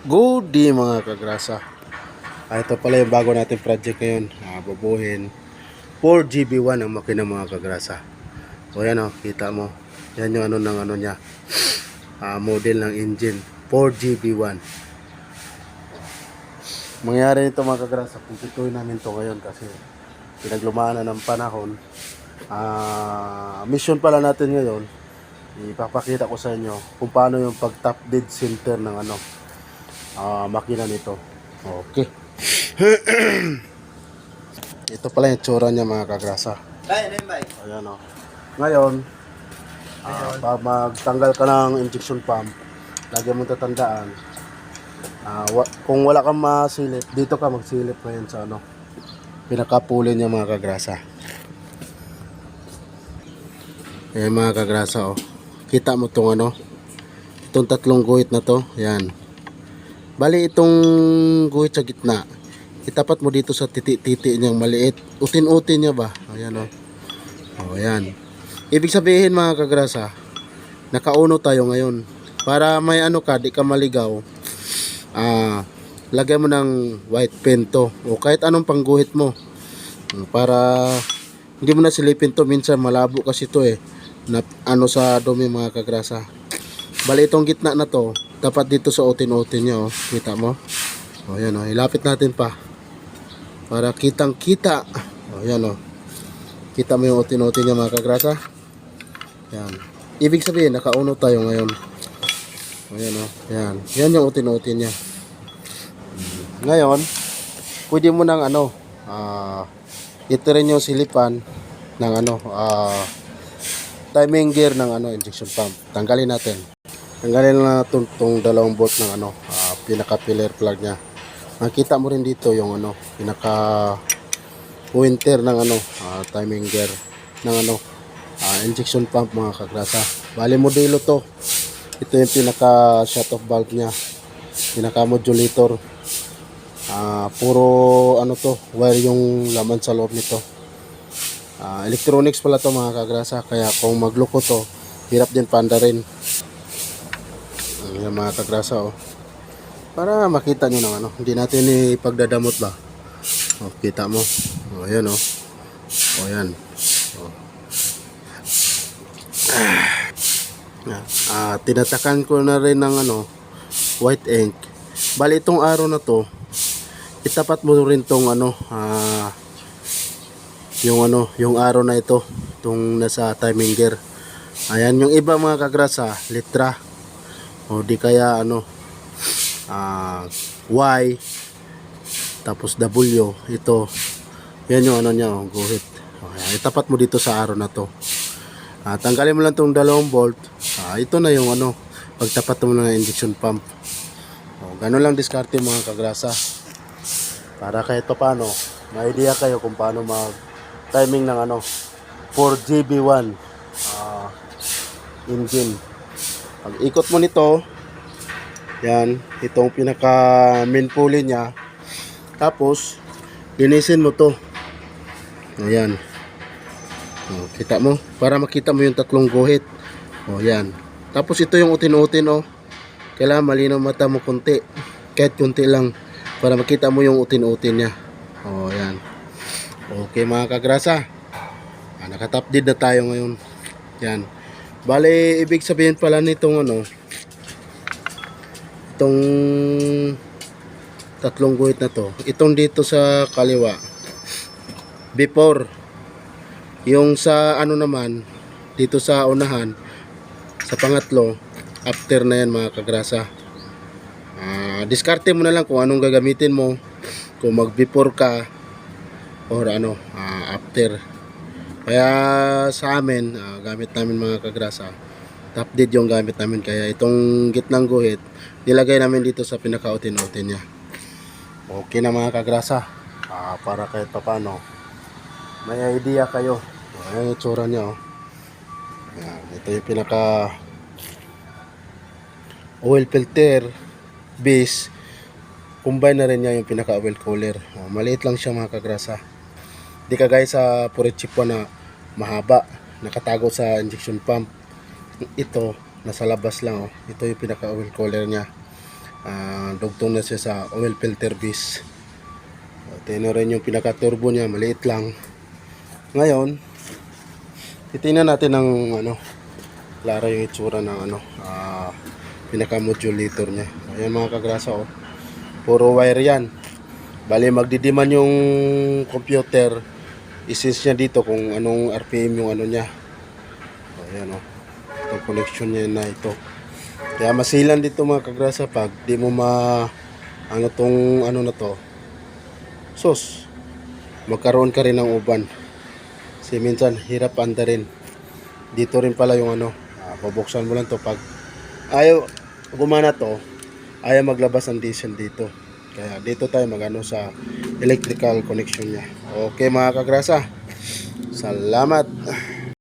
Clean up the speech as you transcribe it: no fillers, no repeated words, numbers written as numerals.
Good day mga kagrasa. Ito pala yung bago nating project ngayon. Bubuhin 4GB1 ang makina mga kagrasa. O yan o, kita mo. Yan yung ano ng ano niya. Model ng engine 4GB1. Mangyari nito mga kagrasa, puputuin namin to ngayon kasi pinaglumaan na ng panahon. Mission pala natin ngayon, ipapakita ko sa inyo kung paano yung pag top dead center ng ano makina nito. Okay. Ito pala yung tsura niya mga kagrasa. Ayan o. Ngayon, pag magtanggal ka ng injection pump, lagi mo tatandaan, kung wala kang masilip, dito ka magsilip ngayon sa ano, pinakapuli niya mga kagrasa. Ayan mga kagrasa o. Kita mo itong ano, itong tatlong guhit na to. Ayan. Bali itong guhit sa gitna, itapat mo dito sa titi niyang maliit. Utin-utin niya ba? Ayan o. Ayan. Ibig sabihin mga kagrasa, nakauno tayo ngayon. Para may ano ka, di ka maligaw. Lagyan mo ng white pen to. O kahit anong pangguhit mo. Para hindi mo na silipin to. Minsan malabo kasi to na, ano sa dumi mga kagrasa. Bali itong gitna na to, dapat dito sa utin-utin niya, oh. Kita mo? O, yan, oh. Ilapit natin pa. Para kitang-kita. O, yan, oh. Kita mo yung utin-utin niya, mga kagrasa? Yan. Ibig sabihin, nakauno tayo ngayon. O, yan, oh. Yan. Yan yung utin-utin niya. Ngayon, pwede mo nang, ano, ito rin yung silipan ng, ano, timing gear ng, ano, injection pump. Tanggalin natin. Tanggalin na itong dalawang bolt ng ano, pinaka pillar plug nya. Makita mo rin dito yung ano, pinaka pointer ng ano, timing gear ng ano, injection pump mga kagrasa. Bali modelo to. Ito yung pinaka shut off valve nya, pinaka modulator. Puro ano to, wire yung laman sa loob nito. Electronics pala to mga kagrasa, kaya kung magloko to, hirap din panda rin. Yung mga kagrasa oh. Para makita nyo ng ano, hindi natin ipagdadamot ba. Oh, kita mo. Oh, ayan oh. Oh, ayan. Oh. Tinatakan ko na rin ng ano, white ink. Bali itong araw na to, itapat mo rin tong ano, yung araw na ito, itong nasa timing gear. Ayan, yung iba mga kagrasa, litra. O di kaya ano, Y, tapos W, ito. Yan yung ano niya, guhit. Okay, itapat mo dito sa araw na to. Tanggalin mo lang tong dalawang bolt. Ito na yung ano, pagtapat mo ng injection pump. Ganun lang diskarte mga kagrasa. Para kahit pa paano, may idea kayo kung paano mag timing ng ano, 4GB1 engine. Pag ikot mo nito, yan, itong pinaka main pulley niya. Tapos, linisin mo to. Ayan. O, kita mo? Para makita mo yung tatlong guhit. O, yan. Tapos ito yung utin-utin, oh. Kailangan malinaw mata mo konti. Kahit konti lang. Para makita mo yung utin-utin niya. O, yan. Okay mga kagrasa. Nakatap dead na tayo ngayon. Yan. Bale, ibig sabihin pala nitong ano, itong tatlong guhit na to, itong dito sa kaliwa, before. Yung sa ano naman, dito sa unahan, sa pangatlo, after na yan mga kagrasa. Diskarte mo na lang kung anong gagamitin mo. Kung mag before ka, or ano, after. Kaya sa amin, gamit namin mga kagrasa, top dead yung gamit namin. Kaya itong gitnang guhit, nilagay namin dito sa pinaka-utin-utin nya. Okay na mga kagrasa. Para kahit paano, may idea kayo. Ayan yung tsura nya oh. Ayan, ito yung pinaka oil filter base. Combine na rin niya yung pinaka oil cooler. Maliit lang siya mga kagrasa. Di kagaya sa Purichipa na mahaba, nakatago sa injection pump. Ito nasa labas lang oh. Ito yung pinaka oil cooler nya. dugtong na siya sa oil filter base. Tingnan rin yung pinaka turbo niya, maliit lang. Ngayon titingnan natin ng klaro yung itsura ng pinaka modulator niya. Ayan mga kagrasa, puro wire yan. Bali magdidiman yung computer, isense niya dito kung anong RPM yung niya. Ayan itong connection niya na ito. Kaya masilan dito mga kagrasa pag di mo tong na to, sus, magkaroon ka rin ng uban. Kasi minsan hirap andarin. Dito rin pala yung pabuksan mo lang to pag ayaw gumana to, ayaw maglabas ng diesel dito. Kaya dito tayo sa electrical connection niya. Okay mga kagrasa, salamat.